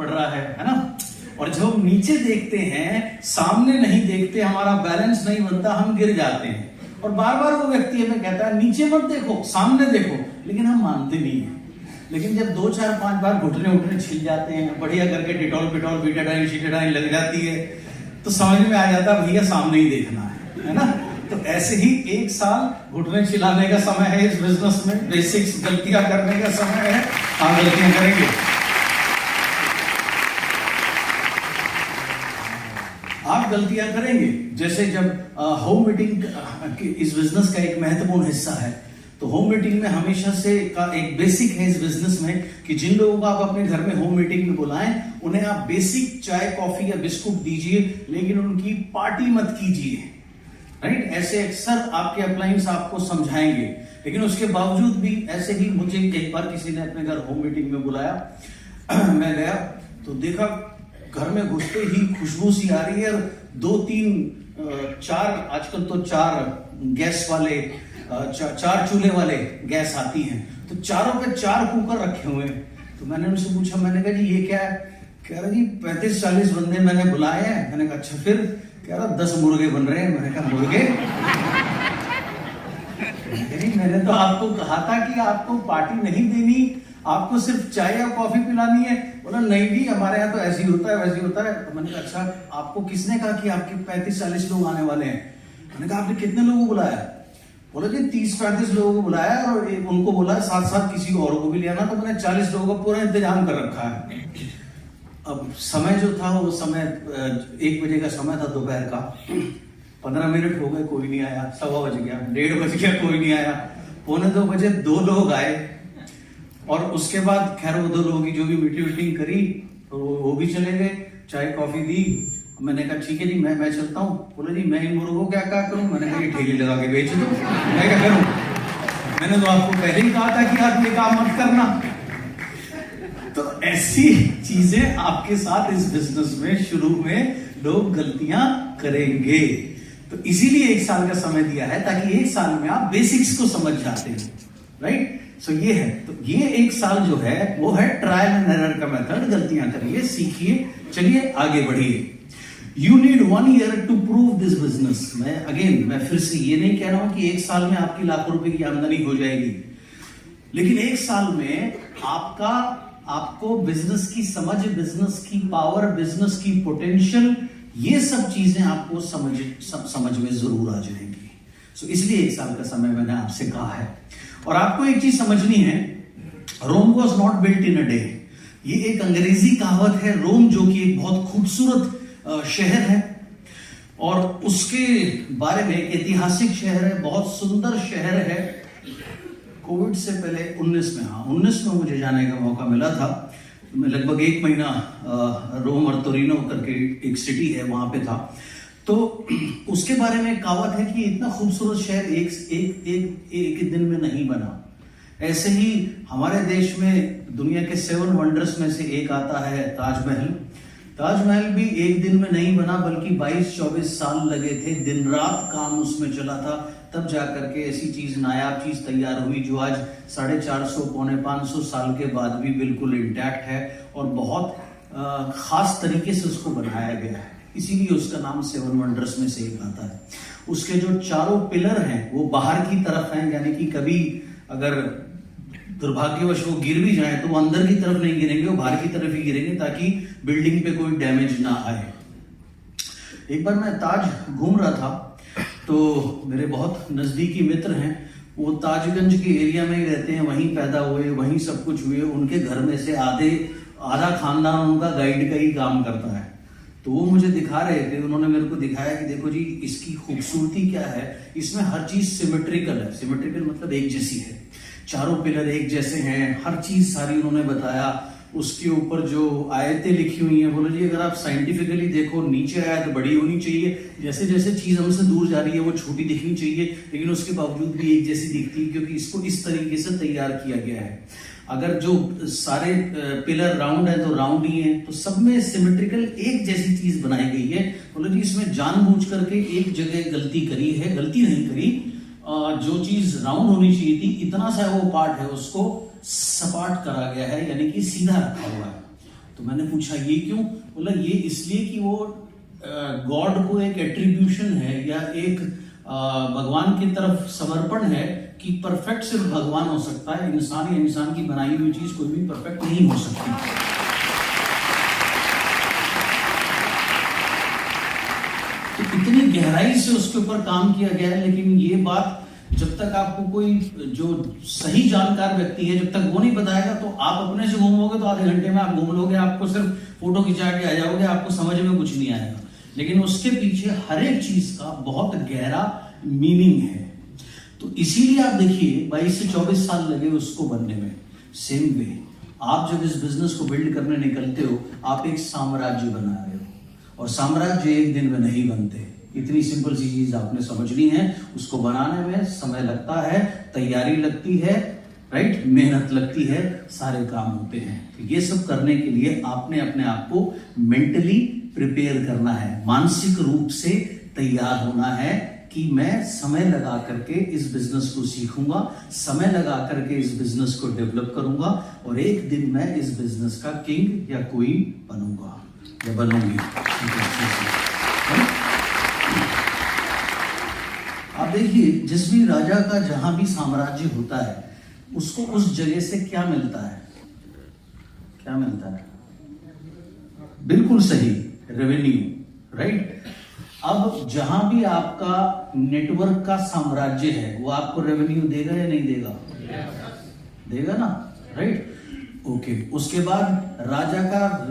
बढ़ रहा है ना। और जब हम नीचे देखते हैं, सामने नहीं देखते, हमारा बैलेंस नहीं बनता, हम गिर जाते हैं। और बार बार वो व्यक्ति हमें कहता है नीचे मत देखो, सामने देखो, लेकिन हम मानते नहीं है। लेकिन जब 2 4 5 बार घुटने उठने छिल जाते हैं, बढ़िया करके डिटॉल पिटॉल बीटाडाइन शीटाडाइन लग जाती है, तो समझ में आ जाता है भैया सामने ही देखना है ना। तो ऐसे ही 1 साल घुटने छिलाने का समय है इस बिजनेस में, बेसिक्स गलतियां करने का समय है, हम गलतियां करेंगे। आप गलतियां करेंगे। जैसे जब होम मीटिंग इस बिजनेस का एक महत्वपूर्ण हिस्सा है, तो होम मीटिंग में हमेशा से का एक बेसिक है इस बिजनेस में कि जिन लोगों को आप अपने घर में होम मीटिंग में बुलाएं, उन्हें आप बेसिक चाय कॉफी या बिस्कुट दीजिए, लेकिन उनकी पार्टी मत कीजिए, राइट। ऐसे अक्सर आपके अपलाइंस आपको समझाएंगे, लेकिन उसके बावजूद भी ऐसे ही मुझे एक बार किसी ने अपने घर होम मीटिंग में बुलाया। मैं गया तो देखा घर में घुसते ही खुशबू सी आ रही है, 2 3 4 आजकल तो 4 गैस वाले 4 चूल्हे वाले गैस आती हैं, तो चारों पे 4 कुकर रखे हुए हैं। तो मैंने उनसे पूछा, मैंने कहा जी ये क्या है? कह रहा जी 35 40 बंदे मैंने बुलाए हैं। मैंने कहा अच्छा फिर? कह रहा 10 मुर्गे बन रहे हैं। मैंने कहा मुर्गे? मैंने तो आपको कहा था कि आपको पार्टी नहीं देनी, आपको सिर्फ चाय या कॉफी पिलानी है। बोला नहीं जी हमारे यहाँ तो ऐसे ही होता है वैसे ही होता है। तो मैंने कहा अच्छा आपको किसने कहा कि आपके 35 40 लोग आने वाले हैं? मैंने कहा आपने कितने लोगों को बुलाया? बोला जी 30 35 लोगों को बुलाया और उनको बोला साथ साथ किसी और को भी ले आना। तो मैंने 40 लोगों का पूरा इंतजाम कर रखा है। अब समय जो था वो समय 1 बजे का समय था दोपहर का। 15 मिनट हो गए कोई नहीं आया, 1:15 बज गया, 1:30 बज गया कोई नहीं आया, 1:45 बजे 2 लोग आए। और उसके बाद खैर वो 2 लोगों की जो भी मीटिंग करी तो वो भी चले गए, चाय कॉफी दी। मैंने कहा ठीक है जी मैं चलता हूँ। बोले जी मैं इन मुर्गों को क्या करूं? मैंने कहा ये ठेली लगा के बेच दो, मैं क्या करूं? मैंने तो आपको पहले ही कहा था कि आप ये काम मत करना। तो ऐसी चीजें आपके साथ इस बिजनेस में शुरू में लोग गलतियां करेंगे। तो इसीलिए 1 साल का समय दिया है ताकि 1 साल में आप बेसिक्स को समझ जाते हैं, राइट। सो ये है, तो ये 1 साल जो है वो है ट्रायल एंड एरर का मेथड। गलतियां करिए, सीखिए, चलिए आगे बढ़िए। You need 1 year to prove this business। मैं फिर से ये नहीं कह रहा हूं कि 1 साल में आपकी लाखों रुपए की आमदनी हो जाएगी, लेकिन 1 साल में आपको बिजनेस की समझ, बिजनेस की पावर, बिजनेस की पोटेंशियल, ये सब चीजें आपको समझ में जरूर आ जाएंगी। सो इसलिए 1 साल का समय मैंने आपसे कहा है। और आपको एक चीज समझनी है, Rome was not built in a day. ये एक अंग्रेजी कहावत है। रोम जो कि एक बहुत खूबसूरत शहर है और उसके बारे में एक ऐतिहासिक शहर है, बहुत सुंदर शहर है। कोविड से पहले 19 में मुझे जाने का मौका मिला था। मैं लगभग 1 महीना रोम और टोरिनो करके एक सिटी है वहां पे था। तो उसके बारे में कहावत है कि इतना खूबसूरत शहर एक दिन में नहीं बना। ऐसे ही हमारे देश में दुनिया के 7 वंडर्स में से एक आता है ताजमहल। ताजमहल भी एक दिन में नहीं बना, बल्कि 22-24 साल लगे थे, दिन रात काम उसमें चला था, तब जाकर के ऐसी चीज, नायाब चीज तैयार हुई जो आज 450 पौने 500 साल के बाद भी बिल्कुल इंटैक्ट है और बहुत खास तरीके से उसको बनाया गया है। इसीलिए उसका नाम 7 वंडर्स में से एक आता है। उसके जो 4 पिलर हैं वो बाहर की तरफ हैं, यानी कि कभी अगर दुर्भाग्यवश वो गिर भी जाए तो वो अंदर की तरफ नहीं गिरेंगे, वो बाहर की तरफ ही गिरेंगे ताकि बिल्डिंग पे कोई डैमेज ना आए। एक बार मैं ताज घूम रहा था तो मेरे बहुत नजदीकी मित्र हैं, वो ताजगंज के एरिया में ही रहते हैं, वहीं पैदा हुए, वहीं सब कुछ हुए। उनके घर में से आधा खानदान उनका गाइड का ही काम करता है। तो वो मुझे दिखा रहे थे, उन्होंने मेरे को दिखाया कि देखो जी इसकी खूबसूरती क्या है, इसमें हर चीज सिमेट्रिकल है। सिमेट्रिकल मतलब एक जैसी है, 4 पिलर एक जैसे हैं, हर चीज सारी उन्होंने बताया। उसके ऊपर जो आयतें लिखी हुई हैं, बोले जी अगर आप साइंटिफिकली देखो, नीचे आयत बड़ी होनी चाहिए, जैसे जैसे चीज हमसे दूर जा रही है वो छोटी दिखनी चाहिए, लेकिन उसके बावजूद भी एक जैसी दिखती है क्योंकि इसको इस तरीके से तैयार किया गया है। अगर जो सारे पिलर राउंड है तो राउंड ही है, तो सब में सिमेट्रिकल एक जैसी चीज बनाई गई है। बोले जी इसमें जानबूझ करके एक जगह गलती करी है, गलती नहीं करी, जो चीज राउंड होनी चाहिए थी, इतना सा वो पार्ट है उसको सपाट करा गया है, यानी कि सीधा रखा हुआ है। तो मैंने पूछा ये क्यों? बोला ये इसलिए कि वो गॉड को एक एट्रीब्यूशन है या एक भगवान की तरफ समर्पण है कि परफेक्ट सिर्फ भगवान हो सकता है, इंसान या इंसान की बनाई हुई चीज कोई भी परफेक्ट नहीं हो सकती। तो इतनी गहराई से उसके ऊपर काम किया गया है, लेकिन ये बात जब तक आपको कोई जो सही जानकार व्यक्ति है जब तक वो नहीं बताएगा तो आप अपने से घूमोगे तो आधे घंटे में आप घूम लोगे, आपको सिर्फ फोटो खिंचा के आ जाओगे, आपको समझ में कुछ नहीं आएगा। लेकिन उसके पीछे हर एक चीज का बहुत गहरा मीनिंग है। तो इसीलिए आप देखिए 22 से 24 साल लगे उसको बनने में। सेम वे आप जब इस बिजनेस को बिल्ड करने निकलते हो, आप एक साम्राज्य बना रहे हो, और साम्राज्य एक दिन में नहीं बनते। इतनी सिंपल सी चीज आपने समझनी है। उसको बनाने में समय लगता है, तैयारी लगती है, राइट, मेहनत लगती है, सारे काम होते हैं। तो ये सब करने के लिए आपने अपने आप को मेंटली प्रिपेयर करना है, मानसिक रूप से तैयार होना है कि मैं समय लगा करके इस बिजनेस को सीखूंगा, समय लगा करके इस बिजनेस को डेवलप करूंगा, और एक दिन मैं इस बिजनेस का किंग या क्वीन बनूंगा या बनूंगी। आप देखिए जिस भी राजा का जहां भी साम्राज्य होता है उसको उस जगह से क्या मिलता है? क्या मिलता है? बिल्कुल सही, रेवेन्यू, राइट। अब जहां भी आपका नेटवर्क का साम्राज्य है वो आपको रेवेन्यू देगा या नहीं देगा? देगा ना, राइट। ओके, उसके बाद राजा का